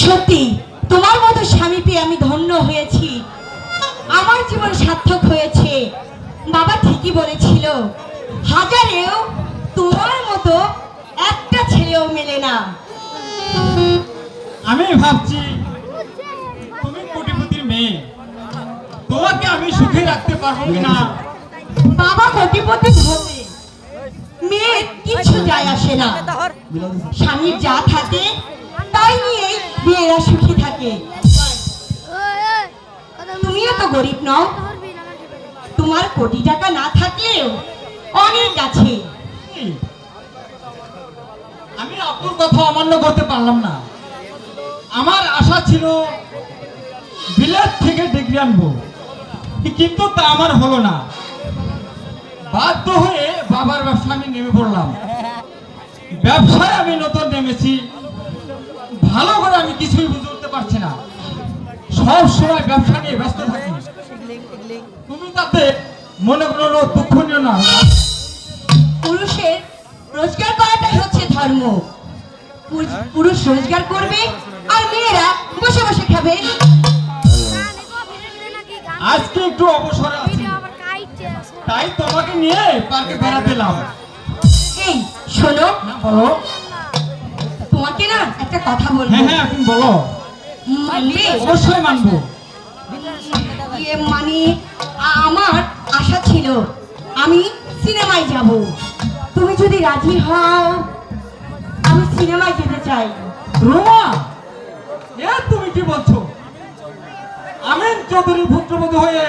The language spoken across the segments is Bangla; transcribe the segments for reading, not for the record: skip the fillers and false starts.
সত্যি তোমার মতো স্বামী পেয়ে আমি ধন্য হয়েছি, আমার জীবন সার্থক হয়েছে। বাবা ঠিকই বলেছিল, হাজারেও তোমার মতো একটা ছেলেও মেলে না। আমি ভাবছি তুমি কোটিপতির মেয়ে, তোমাকে আমি সুখে রাখতে পারবো কিনা। বাবা কোটিপতি হতে মেয়ে কিছু যায় আসে না, স্বামীর যা থাকে তাই নিয়েই মেয়েরা সুখী থাকে। তুমিও তো গরিব নও, তোমার কোটি টাকা না থাকলেও অনেক আছে। আমি আপুর কথা অমান্য করতে পারলাম না। আমার আশা ছিল বিলেত থেকে ডিগ্রি আনবো, কিন্তু তা আমার হলো না। বাধ্য হয়ে বাবার ব্যবসা আমি নেমে পড়লাম। ব্যবসায় আমি নতুন নেমেছি, ভালো করে আমি কিছুই বুঝে উঠতে পারছি না। সব সময় ব্যবসা নিয়ে ব্যস্ত থাকি। তুমি তাতে মনে করো দুঃখ নিও না। পুরুষের রোজগার করাটাই হচ্ছে ধর্ম। পুরুষ রোজগার করবে আর মেয়েরা বসে বসে খাবে। আজকে একটু অবসর আছি, তাই তোমাকে নিয়ে পার্কে বেড়াতে এলাম। এই শোনো, বলো। তোমাকে না একটা কথা বলবো। হ্যাঁ হ্যাঁ, তুমি বলো। মানবে? অবশ্যই মানবো। মানে আমার আশা ছিল আমি সিনেমায় যাব। তুমি যদি রাজি হও, আমি সিনেমায় যেতে চাই। রোমা, এ তুমি কি বলছো? আমিন চৌধুরী পুত্রবধূ হয়ে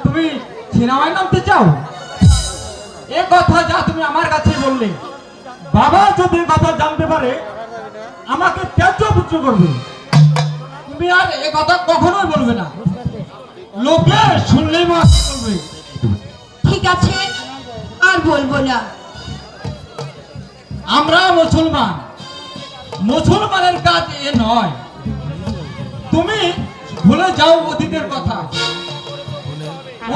তুমি সিনেমায় নামতে চাও? এ কথা যা তুমি আমার কাছে বললে, বাবা যদি কথা জানতে পারে আমাকে ত্যায্য পুত্র করবে। তুমি আর এ কথা কখনোই বলবে না, লোকে শুনলেই মাছ বলবে। ঠিক আছে, আর বলবো না। আমরা মুসলমান, মুসলমানের কাজ এ নয়। তুমি ভুলে যাও অতীতের কথা।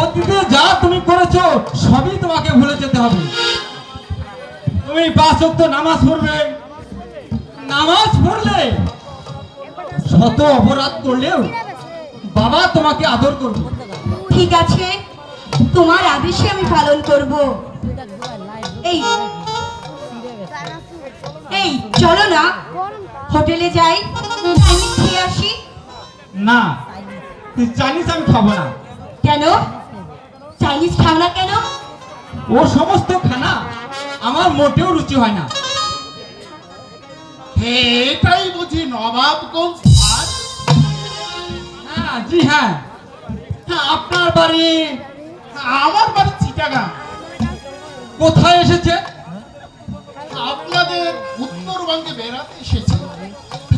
অতীতে যা তুমি করেছো সবই তোমাকে ভুলে যেতে হবে। তুমি 5 ওয়াক্ত নামাজ পড়বে। নামাজ পড়লে শত অপরাধ করলেও বাবা তোমাকে আদর করবে। ঠিক আছে, তোমার আদেশে আমি পালন করব। এই এই চলো না, হোটেলে যাই, চাইনিজ খেয়ে আসি। না, চাইনিজ আমি খাবো না। কেন চাইনিজ খাও না কেন? ও সমস্ত খানা আমার মোটেও রুচি হয় না। এটাই বুঝি নবাবগঞ্জ হাট? হ্যাঁ, জি হ্যাঁ। আপনার বাড়ি? আমার বাড়ি চিটাগাং। কোথায় এসেছে? আপনাদের উত্তরবঙ্গে বেড়াতে এসেছি।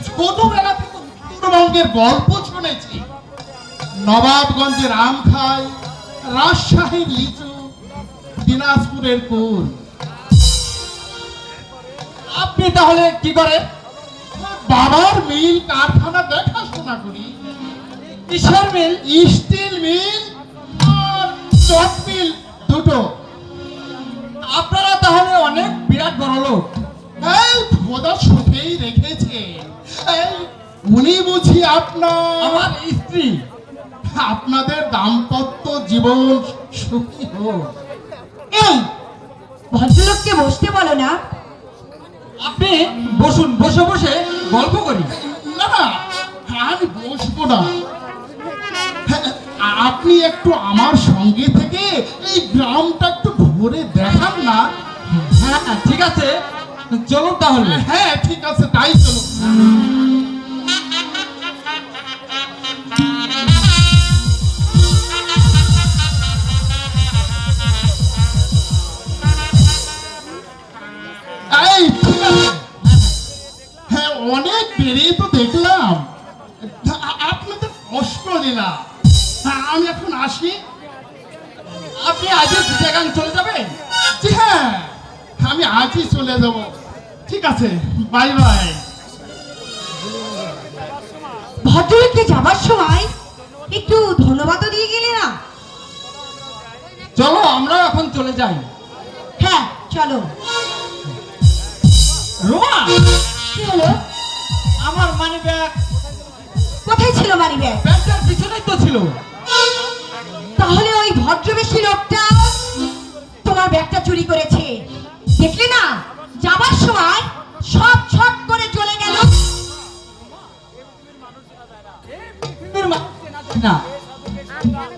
ছোটবেলা থেকে উত্তরবঙ্গের গল্প শুনেছি। নবাবগঞ্জের আম খাই, রাজশাহীর লিচু, দিনাজপুরের কুল। আপনি তাহলে কি করেন? বাবার মিল কারখানা দেখাশোনা করি। কিসের মিল? স্টিল মিল আর চট মিল দুটো। আপনারা তাহলে অনেক বিরাট বড় লোক। এই খোদা সুখেই রেখেছে। এই উনি বুঝি আমার স্ত্রী। আপনাদের দাম্পত্য জীবন সুখী হোক। এই ভদ্রলোককে বসতে বলো না। আপনি বসুন, বসে বসে গল্প করি। না না, আমি বসবো না। আপনি একটু আমার সঙ্গে থেকে এই গ্রামটা একটু ঘুরে দেখান না। হ্যাঁ ঠিক আছে, চলুন তাহলে। হ্যাঁ ঠিক আছে, তাই চলো। এই ঠিক আছে। হ্যাঁ, অনেক বেরিয়ে তো দেখলাম, আপনাদের কষ্ট দিলাম। আমি এখন আসি। আপনি আজই চিটাগাং চলে যাবেন? জি হ্যাঁ, আমি আজই চলে যাব। ঠিক আছে, বাই বাই। ভদ্রলোককে যাবার সময় একটু ধন্যবাদও দিয়ে গেলে না। চলো আমরা এখন চলে যাই। হ্যাঁ চলো। রোমা, কি হলো? আমার মানি ব্যাগ কোথায় ছিল মানি ব্যাগ? ব্যাগটার পিছনেই তো ছিল। তাহলে ওই ভদ্রবেশী লোকটা তোমার ব্যাগটা চুরি করেছে, দেখলি না? যাবার সময় সব ছট করে চলে গেল। না,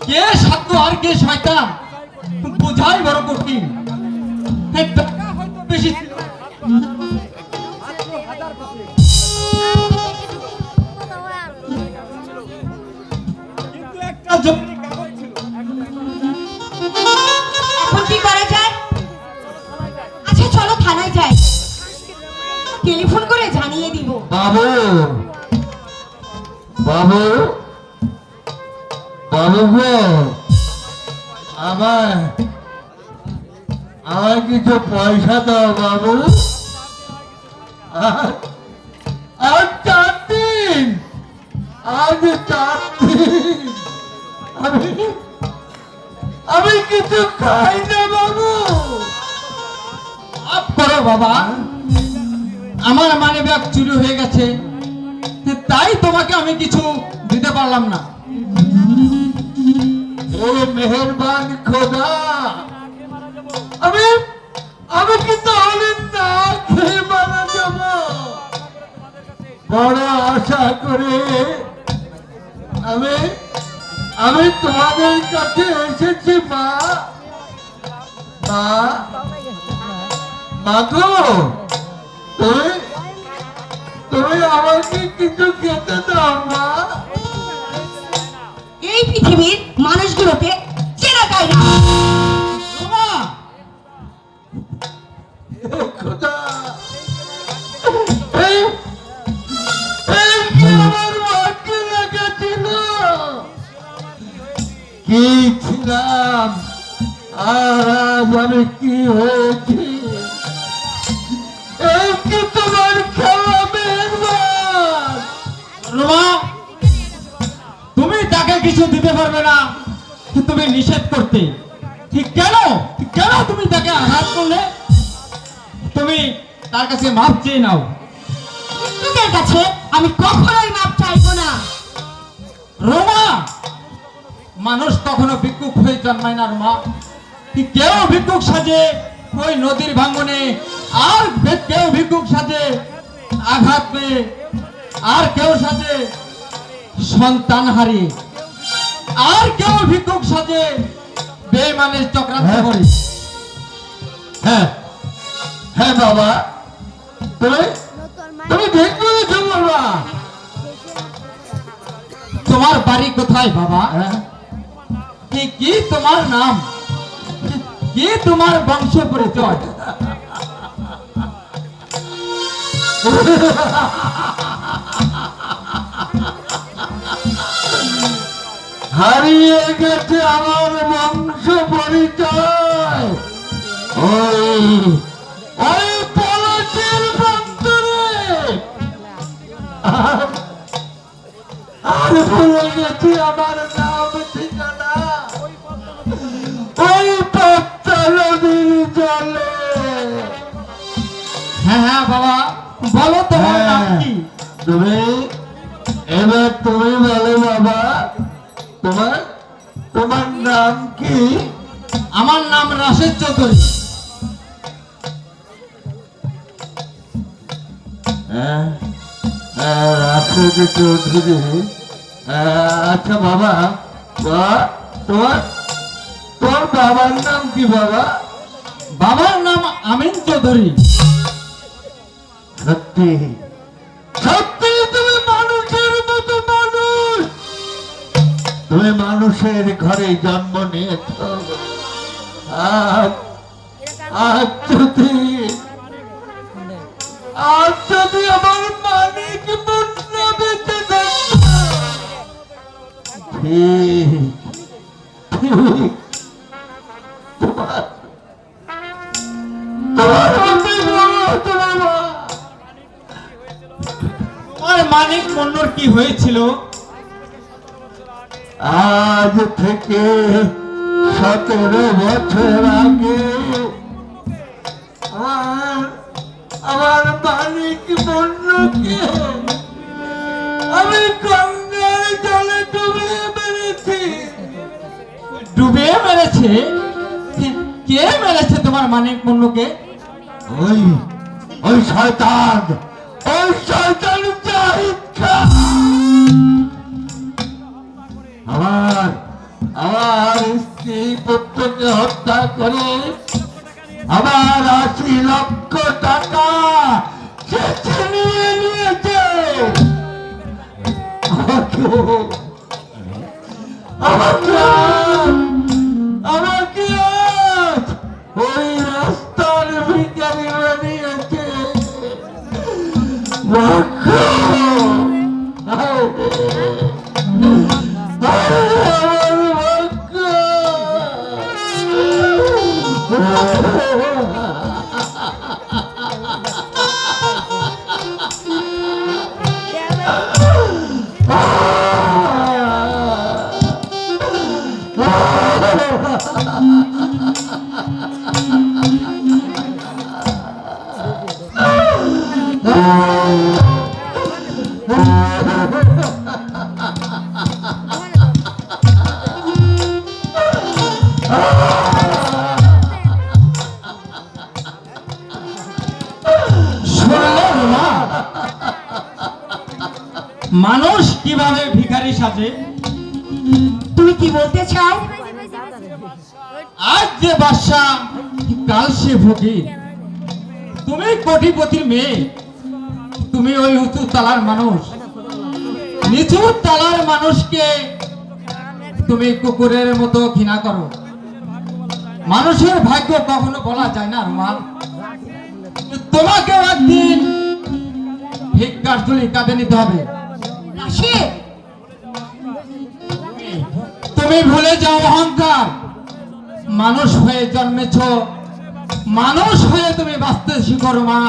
কে সাধ্য আর কে শয়তান বোঝাই বড় কঠিন। এই টাকা হয়তো বেশি ছিল, কিন্তু একটা জমির কাগজ ছিল। এখন কি করা যায়? আচ্ছা চলো থানায় যাই, টেলিফোন করে জানিয়ে দিব। বাবু, বাবু, বাবু গো, আমার আমার কিছু পয়সা দাও বাবু। আর 4 দিন, আজ 4 দিন আমি কিছু খাই না বাবু। মাফ করো বাবা, আমার মানি ব্যাগ চুরি হয়ে গেছে, তাই তোমাকে আমি কিছু দিতে পারলাম না। ও মেহেরবান খোদা, আমি আমি কি তাহলে না খেয়ে মারা যাব? বড় আশা করে আমি আমি তোমাদের কাছে এসেছি মা। মা, মা গো, তুমি তুমি আমাকে কিছু খেতে দাও মা। এই পৃথিবীর মানুষগুলোকে চেনা যায় না। রোমা, খোদা, এই এই কি আমার মাকে লেগেছিল? কি ছিলাম আর আজ আমি কি হয়েছি? এই কি তোমার খেলা মেহেরবান? রোমা, তুমি তাকে কিছু দিতে পারবে না, তুমি নিষেধ করতে। ঠিক কেন কেন তুমি তাকে আঘাত করলে? তুমি তার কাছে মাপ চেয়ে নাও। তোদের কাছে আমি কখনোই মাপ চাইবো না। রোমা, মানুষ কখনো ভিক্ষুক হয়ে জন্মায় না রোমা। কেউ ভিক্ষুক সাজে ওই নদীর ভাঙনে, আর কেউ ভিক্ষুক সাজে আঘাত পেয়ে, আর কেউ সাজে সন্তান হারিয়ে, আর কেউ ভিক্ষুক সাজে বেঈমানের চক্রান্ত করে। হ্যাঁ হ্যাঁ বাবা, তুমি তুমি ঠিক বলেছো বাবা। তোমার বাড়ি কোথায় বাবা? হ্যাঁ, কি তোমার নাম? কি তোমার বংশ পরিচয়? হারিয়ে গেছে আমার বংশ পরিচয় ওই ওই পলাশের বন্দরে। আর ভুলে গেছি আমার নাম ঠিকানা ওই পদ্মা নদীর জলে। হ্যাঁ হ্যাঁ বাবা, বলো তোমার নাম কি? তুমি এবার তুমি বলো বাবা, তোমার তোমার নাম কি? আমার নাম রাশেদ চৌধুরী। রাশেদ চৌধুরী। আচ্ছা বাবা, তোমার তোমার বাবার নাম কি বাবা? বাবার নাম আমিন চৌধুরী। সত্যি সত্যি তুমি মানুষের মতো মানুষ, তুমি মানুষের ঘরে জন্ম নিয়েছ। আজ আজ যদি আমার মানিক মুন্না বেঁচে থাকতো, ঠিক ঠিক তোমার তোমার হাতে বড় হতো বাবা। তোমার মানিক মন্নর কি হয়েছিল? আজ থেকে 17 বছর আগে আমার মালিক বন্যকে আমি গঙ্গার জলে ডুবিয়ে মেরেছি। ডুবিয়ে মেরেছে? কে মেরেছে তোমার মানিক মুন্নুকে? ওই ওই শয়তান জাহিদ খান আমার স্ত্রী পুত্রকে হত্যা করে আমার 80 লক্ষ টাকা চেঁচে নিয়ে নিয়েছে। আমাকে আজ ওই রাস্তার ভিখারি বানিয়েছে। শুনলে মা, মানুষ কিভাবে ভিখারি সাজে? তুমি কি বলতে চাও? আজ যে বাদশা কাল সে ফকির। তুমি কোটিপতির মেয়ে, তুমি ওই উঁচু তালার মানুষ। নিচু তালার মানুষকে তুমি কুকুরের মতো ঘৃণা করো। মানুষের ভাগ্য কখনো বলা যায় না রুমান। তোমাকে একদিন ভিক্ষার ঝুলি কাঁধে নিতে হবে। রাশিদ, তুমি ভুলে যাও অহংকার। মানুষ হয়ে জন্মেছ, মানুষ হয়ে তুমি বাঁচতে শিখো মা।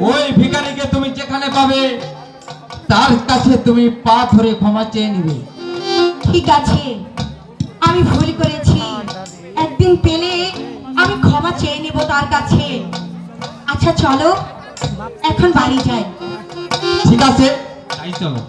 ওই ভিখারিকে তুমি যেখানে পাবে তার কাছে তুমি পা ধরে ক্ষমা চেয়ে নিবে। ঠিক আছে, আমি ভুল করেছি। একদিন পেলে আমি ক্ষমা চেয়ে নেব তার কাছে। আচ্ছা চলো এখন বাড়ি যাই। ঠিক আছে, তাই চলো।